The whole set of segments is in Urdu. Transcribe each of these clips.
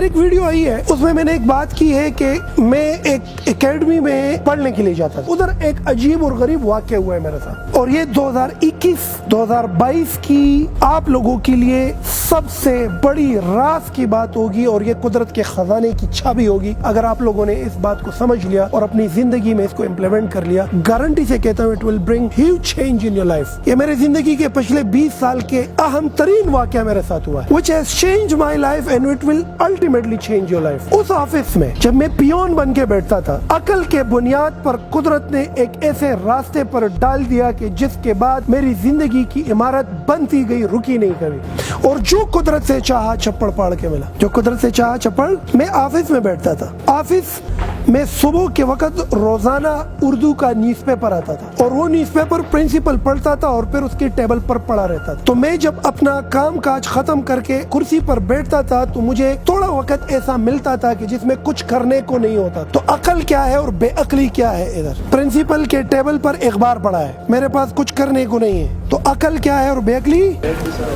ایک ویڈیو آئی ہے، اس میں نے ایک بات کی ہے کہ میں ایک اکیڈمی میں پڑھنے کے لیے جاتا تھا، ادھر ایک عجیب اور غریب واقعہ ہوا ہے میرے ساتھ، اور یہ 2021-2022 کی آپ لوگوں کے لیے سب سے بڑی راز کی بات ہوگی، اور یہ قدرت کے خزانے کی چھابی ہوگی اگر آپ لوگوں نے اس بات کو سمجھ لیا اور اپنی زندگی میں اس کو امپلیمنٹ کر لیا۔ گارنٹی سے کہتا ہوں، it will bring huge change in your life۔ یہ میرے زندگی کے پچھلے 20 سال کے اہم ترین واقعہ میرے ساتھ ہوا ہے، which has changed my life and it will ultimately change your life۔ اس آفس میں جب میں پیون بن کے بیٹھتا تھا، عقل کے بنیاد پر قدرت نے ایک ایسے راستے پر ڈال دیا کہ جس کے بعد میری زندگی کی عمارت بنتی گئی، رکی نہیں کبھی، اور جو قدرت سے چاہا چھپڑ پاڑ کے ملا، جو قدرت سے چاہا چھپڑ۔ میں آفس میں بیٹھتا تھا، آفس میں صبح کے وقت روزانہ اردو کا نیوز پیپر آتا تھا، اور وہ نیوز پیپر پرنسپل پڑھتا تھا اور پھر اس کی ٹیبل پر پڑا رہتا تھا۔ تو میں جب اپنا کام کاج ختم کر کے کرسی پر بیٹھتا تھا تو مجھے تھوڑا وقت ایسا ملتا تھا کہ جس میں کچھ کرنے کو نہیں ہوتا۔ تو عقل کیا ہے اور بے عقلی کیا ہے؟ ادھر پرنسپل کے ٹیبل پر اخبار پڑا ہے، میرے پاس کچھ کرنے کو نہیں ہے، تو عقل کیا ہے اور بے عقلی؟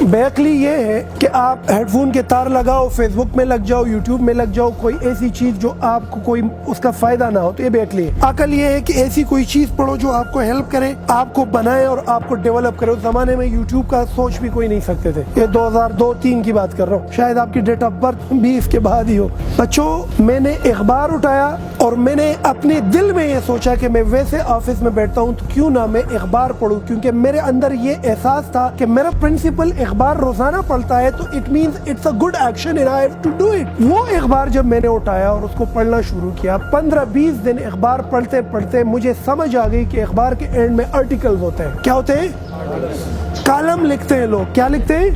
بے عقلی یہ ہے کہ آپ ہیڈ فون کے تار لگاؤ، فیس بک میں لگ جاؤ، یوٹیوب میں لگ جاؤ، کوئی ایسی چیز جو آپ کو کوئی اس کا فائدہ نہ ہو، تو یہ بے عقلی ہے۔ عقل یہ ہے کہ ایسی کوئی چیز پڑھو جو آپ کو ہیلپ کرے، آپ کو بنائے اور آپ کو ڈیولپ کرے۔ اس زمانے میں یوٹیوب کا سوچ بھی کوئی نہیں سکتے تھے، یہ 2002-03 کی بات کر رہا ہوں، شاید آپ کی ڈیٹ آف برتھ بھی اس کے بعد ہی ہو۔ بچوں، میں نے اخبار اٹھایا اور میں نے اپنے دل میں یہ سوچا کہ میں ویسے آفس میں بیٹھتا ہوں تو کیوں نہ میں اخبار پڑھوں، کیونکہ میرے اندر یہ احساس تھا کہ میرا پرنسپل اخبار روزانہ پڑھتا ہے تو it means it's a good action and I have to do it. وہ اخبار جب میں نے اٹھایا اور اس کو پڑھنا شروع کیا، 15-20 دن اخبار پڑھتے پڑھتے مجھے سمجھ آ گئی کہ اخبار کے اینڈ میں آرٹیکلز ہوتے ہیں۔ کیا ہوتے ہیں؟ کالم لکھتے ہیں لوگ۔ کیا لکھتے ہیں؟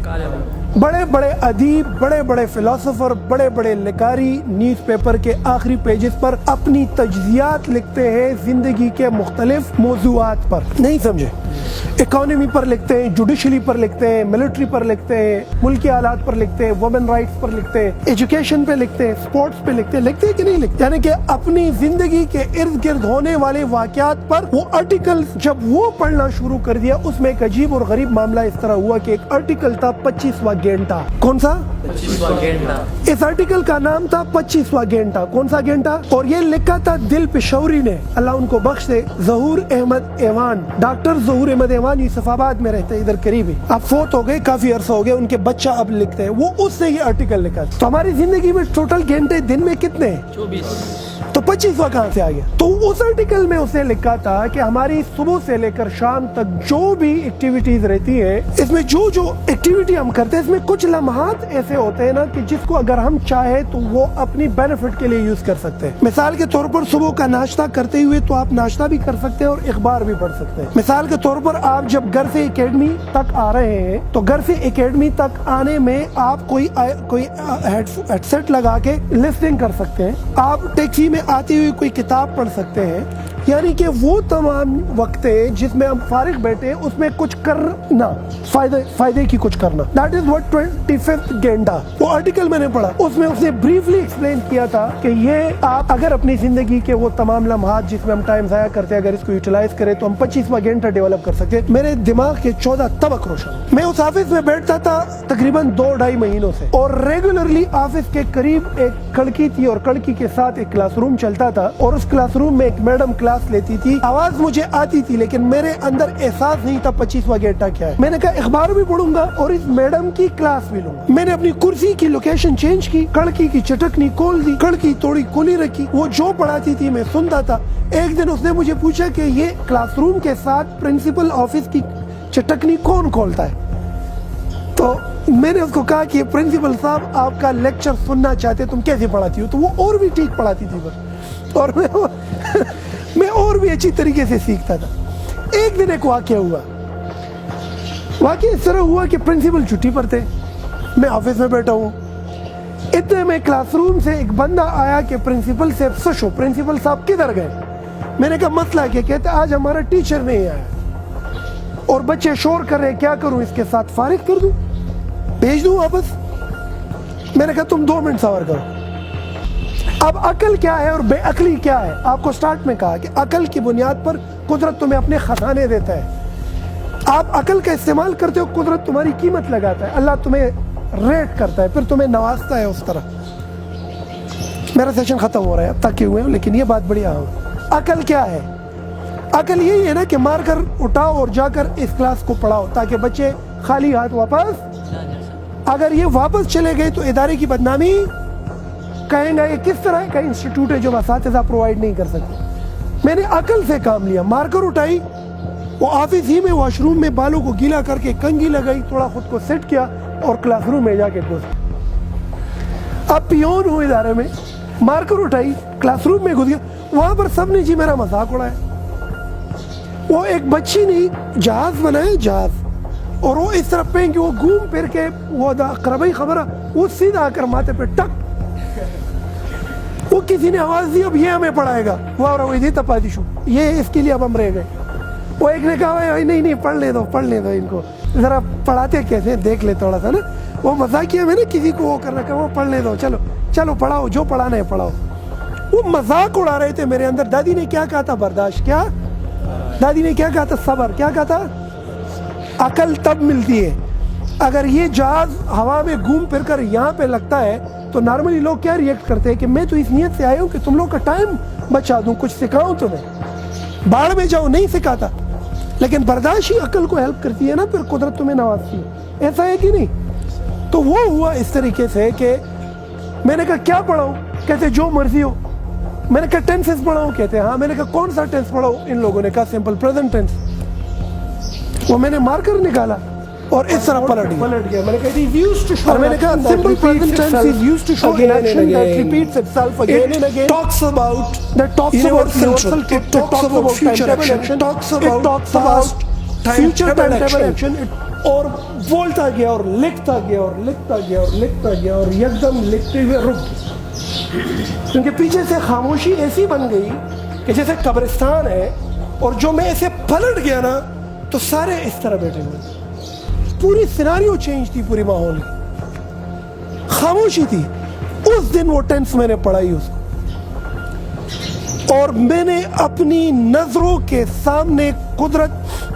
بڑے بڑے ادیب، بڑے بڑے فلاسفر، بڑے بڑے لکھاری نیوز پیپر کے آخری پیجز پر اپنی تجزیات لکھتے ہیں زندگی کے مختلف موضوعات پر۔ نہیں سمجھے؟ اکانومی پر لکھتے ہیں، جوڈیشلی پر لکھتے ہیں، ملٹری پر لکھتے ہیں، ملکی حالات پر لکھتے ہیں، وومن رائٹس پر لکھتے ہیں، ایجوکیشن پہ لکھتے ہیں، سپورٹس پہ لکھتے ہیں کہ نہیں لکھتے؟ یعنی کہ اپنی زندگی کے ارد گرد ہونے والے واقعات پر وہ آرٹیکلز جب وہ پڑھنا شروع کر دیا، اس میں ایک عجیب اور غریب معاملہ اس طرح ہوا کہ ایک آرٹیکل تھا 25واں گھنٹہ۔ کون سا؟ 25واں گھنٹہ۔ اس آرٹیکل کا نام تھا 25واں گھنٹہ۔ کون سا گھنٹہ؟ اور یہ لکھا تھا دل پشوری نے، اللہ ان کو بخش دے، ظہور احمد ایوان، ڈاکٹر ظہور احمد ایوان، یوسف آباد میں رہتے ہیں، ادھر قریب ہی، اب فوت ہو گئے، کافی عرصہ ہو گیا، ان کے بچہ اب لکھتے ہیں، وہ اس سے یہ آرٹیکل لکھا۔ تو ہماری زندگی میں ٹوٹل گھنٹے دن میں کتنے ہیں؟ 24۔ تو 25واں کہاں سے آ گیا؟ تو اس آرٹیکل میں اس نے لکھا تھا کہ ہماری صبح سے لے کر شام تک جو بھی ایکٹیویٹیز رہتی ہے، اس میں جو ایکٹیویٹی ہم کرتے ہیں، اس میں کچھ لمحات ایسے ہوتے ہیں نا کہ جس کو اگر ہم چاہیں تو وہ اپنی بینیفٹ کے لیے یوز کر سکتے ہیں۔ مثال کے طور پر صبح کا ناشتہ کرتے ہوئے تو آپ ناشتہ بھی کر سکتے ہیں اور اخبار بھی پڑھ سکتے ہیں۔ مثال کے طور پر آپ جب گھر سے اکیڈمی تک آ رہے ہیں تو گھر سے اکیڈمی تک آنے میں آپ کوئی ہیڈ سیٹ لگا کے لسننگ کر سکتے ہیں، آپ ٹیکسی میں آتی ہوئی کوئی کتاب پڑھ سکتے ہیں، یعنی کہ وہ تمام وقت ہے جس میں ہم فارغ بیٹھے اس میں کچھ کرنا، فائدے کی کچھ کرنا۔ That is what 25th گھنٹہ، وہ آرٹیکل میں نے پڑھا، اس میں اس نے بریفلی ایکسپلین کیا تھا کہ یہ آپ اگر اپنی زندگی کے وہ تمام لمحات جس میں ہم ٹائم ضائع کرتے ہیں، اگر اس کو یوٹیلائز کریں تو ہم 25واں گھنٹہ ڈیولپ کر سکتے ہیں۔ میرے دماغ کے 14 طبق روشن۔ میں اس آفس میں بیٹھتا تھا تقریباً 2-2.5 مہینوں سے، اور ریگولرلی آفس کے قریب ایک کڑکی تھی اور کڑکی کے ساتھ ایک کلاس روم چلتا تھا، اور اس کلاس روم میں ایک میڈم کلاس لیتی تھی، آواز مجھے آتی تھی لیکن میرے اندر احساس نہیں تھا 25واں گھنٹہ کیا ہے۔ میں نے کہا اخبار بھی پڑھوں گا اور اس میڈم کی کلاس بھی لوں گا۔ میں نے اپنی کرسی کی لوکیشن چینج کی، کڑکی کی چٹکنی کھول دی، کڑکی تھوڑی کھلی رکھی، وہ جو پڑھاتی تھی میں سنتا تھا۔ ایک دن اس نے مجھے پوچھا کہ یہ کلاس روم کے ساتھ پرنسپل آفس کی چٹکنی کون کھولتا ہے؟ تو میں نے اس کو کہا کہ پرنسپل صاحب آپ کا لیکچر سننا چاہتے، تم کیسے پڑھاتی ہو؟ تو وہ اور بھی ٹھیک پڑھاتی تھی بس، اور میں اور بھی اچھی طریقے سے سیکھتا تھا۔ ایک دن ایک واقعہ ہوا، واقعہ اس طرح ہوا کہ پرنسپل چھٹی پر تھے، میں آفس میں بیٹھا ہوں، اتنے میں کلاس روم سے ایک بندہ آیا کہ پرنسپل سے پوچھو پرنسپل صاحب کدھر گئے؟ میں نے کہا مسئلہ کیا؟ کہتے آج ہمارا ٹیچر نہیں آیا اور بچے شور کر رہے، کیا کروں، اس کے ساتھ فارغ کر دوں، بھیج دوں واپس؟ میں نے کہا تم 2 منٹ صبر کرو۔ اب عقل کیا ہے اور بے عقلی کیا ہے؟ آپ کو سٹارٹ میں کہا کہ عقل کی بنیاد پر قدرت تمہیں اپنے خزانے دیتا ہے، آپ عقل کا استعمال کرتے ہو، قدرت تمہاری قیمت لگاتا ہے، اللہ تمہیں ریٹ کرتا ہے، پھر تمہیں نوازتا ہے اس طرح۔ میرا سیشن ختم ہو رہا ہے، اب تک کے ہوئے ہیں، لیکن یہ بات بڑی اہم ہے۔ عقل کیا ہے؟ عقل یہی ہے نا کہ مار کر اٹھاؤ اور جا کر اس کلاس کو پڑھاؤ تاکہ بچے خالی ہاتھ واپس، اگر یہ واپس چلے گئے تو ادارے کی بدنامی کہیں گا یہ کس طرح کا انسٹیٹیوٹ ہے جو اساتذہ پرووائڈ نہیں کر سکتے۔ میں نے عقل سے کام لیا، مار کر اٹھائی، وہ آفس ہی میں واش روم میں بالوں کو گیلا کر کے کنگھی لگائی، تھوڑا خود کو سیٹ کیا اور کلاس روم میں جا کے گھس گیا۔ اب پیون ہوں ادارے میں، مار کر اٹھائی، کلاس روم میں گھس گیا، وہاں پر سب نے جی میرا مذاق اڑایا۔ وہ ایک بچی نے جہاز بنایا، جہاز، اور وہ اس طرح پہن کے وہ گھوم پھر کے وہ قربائی خبر وہ سیدھا آ کر ماتھے پہ ٹک، وہ کسی نے آواز دی اب یہ ہمیں پڑھائے گا، وہ تھی تپادیشو، یہ اس کے لیے اب ہم رہ گئے۔ وہ ایک نے کہا نہیں پڑھ لے دو ان کو، ذرا پڑھاتے کیسے دیکھ لے تھوڑا سا نا، وہ مذاقیہ میں نا کسی کو وہ کرنا کہ وہ پڑھ لے دو، چلو پڑھاؤ، جو پڑھانا ہے پڑھاؤ۔ وہ مذاق اڑا رہے تھے میرے اندر۔ دادی نے کیا کہا تھا؟ برداشت، کیا دادی نے کیا کہا تھا؟ صبر، کیا کہا تھا؟ عقل تب ملتی ہے اگر یہ جہاز ہوا میں گھوم پھر کر یہاں پہ لگتا ہے تو نارملی لوگ کیا ریئیکٹ کرتے ہیں کہ میں تو اس نیت سے آیا ہوں کہ تم لوگ کا ٹائم بچا دوں، کچھ سکھاؤں تمہیں، باڑ میں جاؤ، نہیں سکھاتا۔ لیکن برداشت ہی عقل کو ہیلپ کرتی ہے نا، پھر قدرت تمہیں نوازتی ہے، ایسا ہے کہ نہیں؟ تو وہ ہوا اس طریقے سے کہ میں نے کہا کیا پڑھاؤں؟ کہتے جو مرضی ہو۔ میں نے کہا ٹینسز پڑھاؤں؟ کہتے ہاں۔ میں نے کہا کون سا ٹینس پڑھاؤں؟ ان لوگوں نے کہا سمپل پریزنٹ ٹینس۔ وہ میں نے مار کر نکالا اور اس طرح پلٹ گیا۔ میں نے کہا simple present tense is used to show an action that repeats itself again and again. talks about That talks about universal truth, it talks about future action, talks about past future timetable action. اور بولتا گیا اور لکھتا گیا اور لکھتا گیا اور لکھتا گیا اور یکدم لکھتے ہوئے رک گیا، کیونکہ پیچھے سے خاموشی ایسی بن گئی کہ جیسے قبرستان ہے، اور جو میں ایسے پلٹ گیا نا تو سارے اس طرح بیٹھے ہوئے، پوری سیناریو چینج تھی، پوری ماحول کی خاموشی تھی۔ اس دن وہ ٹینس میں نے پڑھائی اس کو، اور میں نے اپنی نظروں کے سامنے قدرت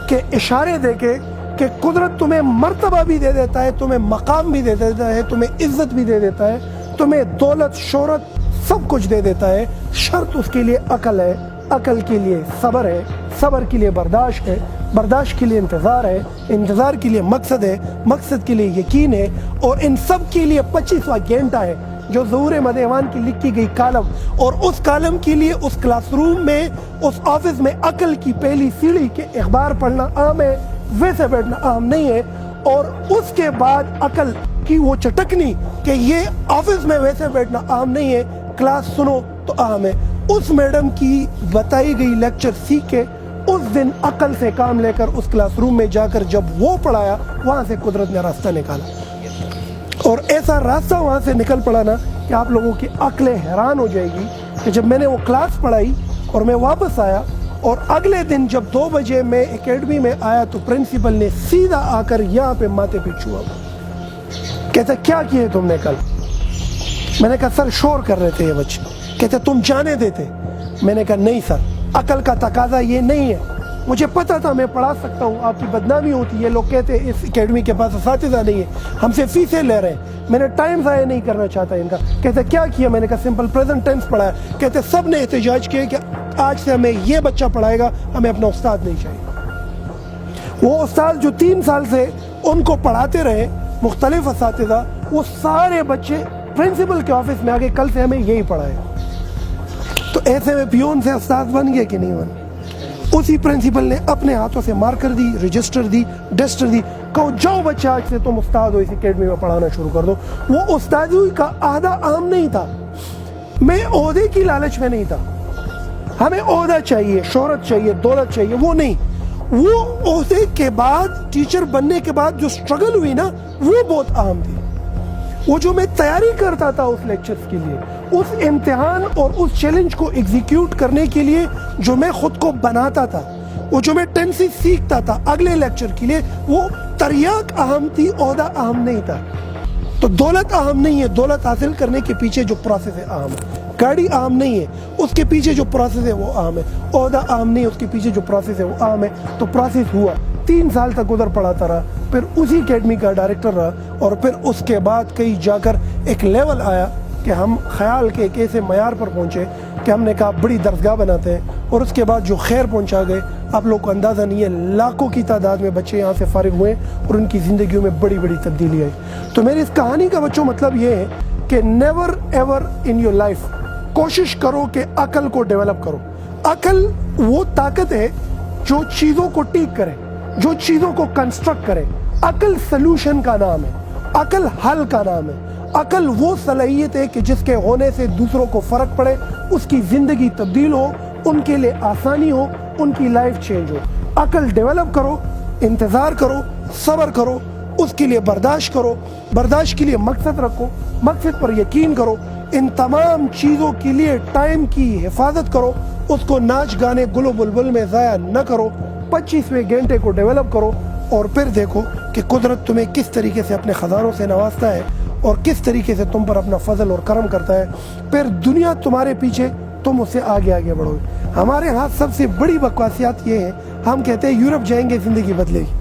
کے اشارے دیکھے کہ قدرت تمہیں مرتبہ بھی دے دیتا ہے، تمہیں مقام بھی دے دیتا ہے، تمہیں عزت بھی دے دیتا ہے، تمہیں دولت شہرت سب کچھ دے دیتا ہے، شرط اس کے لیے عقل ہے، عقل کے لیے صبر ہے، صبر کے لیے برداشت ہے، برداشت کے لیے انتظار ہے، انتظار کے لیے مقصد ہے، مقصد کے لیے یقین ہے، اور ان سب کے لیے 25واں گھنٹہ ہے جو ظہور مدیوان کی لکھی گئی کالم، اور اس کالم کے لیے اس کلاس روم میں، اس آفس میں عقل کی پہلی سیڑھی کے اخبار پڑھنا عام ہے، ویسے بیٹھنا عام نہیں ہے، اور اس کے بعد عقل کی وہ چٹکنی کہ یہ آفس میں ویسے بیٹھنا عام نہیں ہے، کلاس سنو تو عام ہے۔ اس میڈم کی بتائی گئی لیکچر سیکھ کے اس دن عقل سے کام لے کر اس کلاس روم میں جا کر جب وہ پڑھایا، وہاں سے قدرت نے راستہ نکالا، اور ایسا راستہ وہاں سے نکل پڑا نا کہ آپ لوگوں کی عقلیں حیران ہو جائے گی کہ جب میں نے وہ کلاس پڑھائی اور میں واپس آیا، اور اگلے دن جب 2 بجے میں اکیڈمی میں آیا تو پرنسپل نے سیدھا آ کر یہاں پہ ماتھے پہ چھوا، کہتا کیا کیے تم نے کل؟ میں نے کہا سر شور کر رہے تھے یہ بچے۔ کہتے تم جانے دیتے؟ میں نے کہا نہیں سر، عقل کا تقاضا یہ نہیں ہے، مجھے پتا تھا میں پڑھا سکتا ہوں، آپ کی بدنامی ہوتی ہے، لوگ کہتے ہیں اس اکیڈمی کے پاس اساتذہ نہیں ہے، ہم سے فیسیں لے رہے ہیں، میں نے ٹائم ضائع نہیں کرنا چاہتا ان کا۔ کہتے کیا کیا؟ میں نے کہا سمپل پریزنٹ ٹینس پڑھایا۔ کہتے سب نے احتجاج کیا کہ آج سے ہمیں یہ بچہ پڑھائے گا، ہمیں اپنا استاد نہیں چاہیے۔ وہ استاد جو 3 سال سے ان کو پڑھاتے رہے، مختلف اساتذہ، وہ سارے بچے پرنسپل کے آفس میں آگے کل سے ہمیں یہی پڑھائے۔ تو ایسے میں پیون سے استاد بن گیا کہ نہیں بن؟ اسی پرنسپل نے اپنے ہاتھوں سے مارکر دی، رجسٹر دی، ڈسٹر دی، کہو جاؤ بچہ آج سے تم استاد ہو، اس اکیڈمی میں پڑھانا شروع کر دو۔ وہ استادی کا عہدہ عام نہیں تھا، میں عہدے کی لالچ میں نہیں تھا، ہمیں عہدہ چاہیے، شہرت چاہیے، دولت چاہیے، وہ نہیں۔ وہ عہدے کے بعد، ٹیچر بننے کے بعد جو سٹرگل ہوئی نا، وہ بہت اہم تھی۔ وہ جو میں تیاری کرتا تھا اس لیکچرز کے لیے، اس امتحان اور اس چیلنج کو ایگزیکیوٹ کرنے کے لیے جو میں خود کو بناتا تھا، وہ جو میں ٹینسز سیکھتا تھا اگلے لیکچر کے لیے، وہ تریاق اہم تھی، عہدہ اہم نہیں تھا۔ تو دولت اہم نہیں ہے، دولت حاصل کرنے کے پیچھے جو پروسیس ہے اہم ہے۔ گاڑی اہم نہیں ہے، اس کے پیچھے جو پروسیس ہے وہ اہم ہے۔ عہدہ اہم نہیں ہے، اس کے پیچھے جو پروسیس ہے وہ اہم ہے۔ تو پروسیس ہوا، 3 سال تک ادھر پڑھاتا رہا، پھر اسی اکیڈمی کا ڈائریکٹر رہا، اور پھر اس کے بعد کہیں جا کر ایک لیول آیا کہ ہم خیال کے ایک ایسے معیار پر پہنچے کہ ہم نے کہا بڑی درسگاہ بناتے ہیں، اور اس کے بعد جو خیر پہنچا گئے، آپ لوگ کو اندازہ نہیں ہے لاکھوں کی تعداد میں بچے یہاں سے فارغ ہوئے اور ان کی زندگیوں میں بڑی بڑی تبدیلی آئی۔ تو میری اس کہانی کا بچوں مطلب یہ ہے کہ never ever in your life کوشش کرو کہ عقل کو ڈیولپ کرو۔ عقل وہ طاقت ہے جو چیزوں کو ٹھیک کرے، جو چیزوں کو کنسٹرکٹ کرے۔ عقل سلوشن کا نام ہے، عقل حل کا نام ہے۔ عقل وہ صلاحیت ہے کہ جس کے ہونے سے دوسروں کو فرق پڑے، اس کی زندگی تبدیل ہو، ان کے لیے آسانی ہو، ان کی لائف چینج ہو۔ عقل ڈیولپ کرو، انتظار کرو، صبر کرو، اس کے لیے برداشت کرو، برداشت کے لیے مقصد رکھو، مقصد پر یقین کرو، ان تمام چیزوں کے لیے ٹائم کی حفاظت کرو، اس کو ناچ گانے گل و بلبل میں ضائع نہ کرو، 25ویں گھنٹے کو ڈیولپ کرو، اور پھر دیکھو کہ قدرت تمہیں کس طریقے سے اپنے خزانوں سے نوازتا ہے اور کس طریقے سے تم پر اپنا فضل اور کرم کرتا ہے۔ پھر دنیا تمہارے پیچھے، تم اس سے آگے آگے بڑھو گے۔ ہمارے ہاں سب سے بڑی بکواسیات یہ ہے، ہم کہتے ہیں یورپ جائیں گے زندگی بدلے گی۔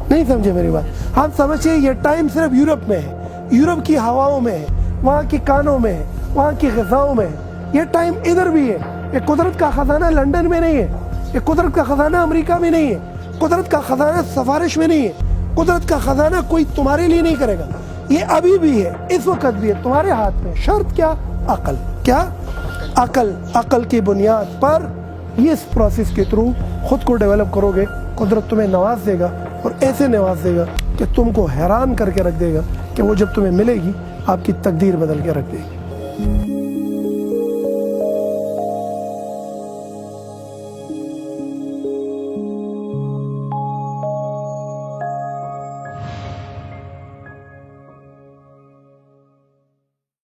نہیں سمجھے میری بات؟ ہم سمجھے یہ ٹائم صرف یورپ میں ہے، یورپ کی ہواؤں میں ہے، وہاں کی کانوں میں ہے، وہاں کی غذاؤں میں ہے۔ یہ ٹائم ادھر بھی ہے۔ یہ قدرت کا خزانہ لندن میں نہیں ہے، یہ قدرت کا خزانہ امریکہ میں نہیں ہے، قدرت کا خزانہ سفارش میں نہیں ہے، قدرت کا خزانہ کوئی تمہارے لیے نہیں کرے گا۔ یہ ابھی بھی ہے، اس وقت بھی ہے، تمہارے ہاتھ میں۔ شرط کیا؟ عقل۔ کیا؟ عقل۔ عقل کی بنیاد پر اس پروسیس کے تھرو خود کو ڈیولپ کرو گے، قدرت تمہیں نواز دے گا، اور ایسے نواز دے گا کہ تم کو حیران کر کے رکھ دے گا کہ وہ جب تمہیں ملے گی آپ کی تقدیر بدل کے رکھ دے گی۔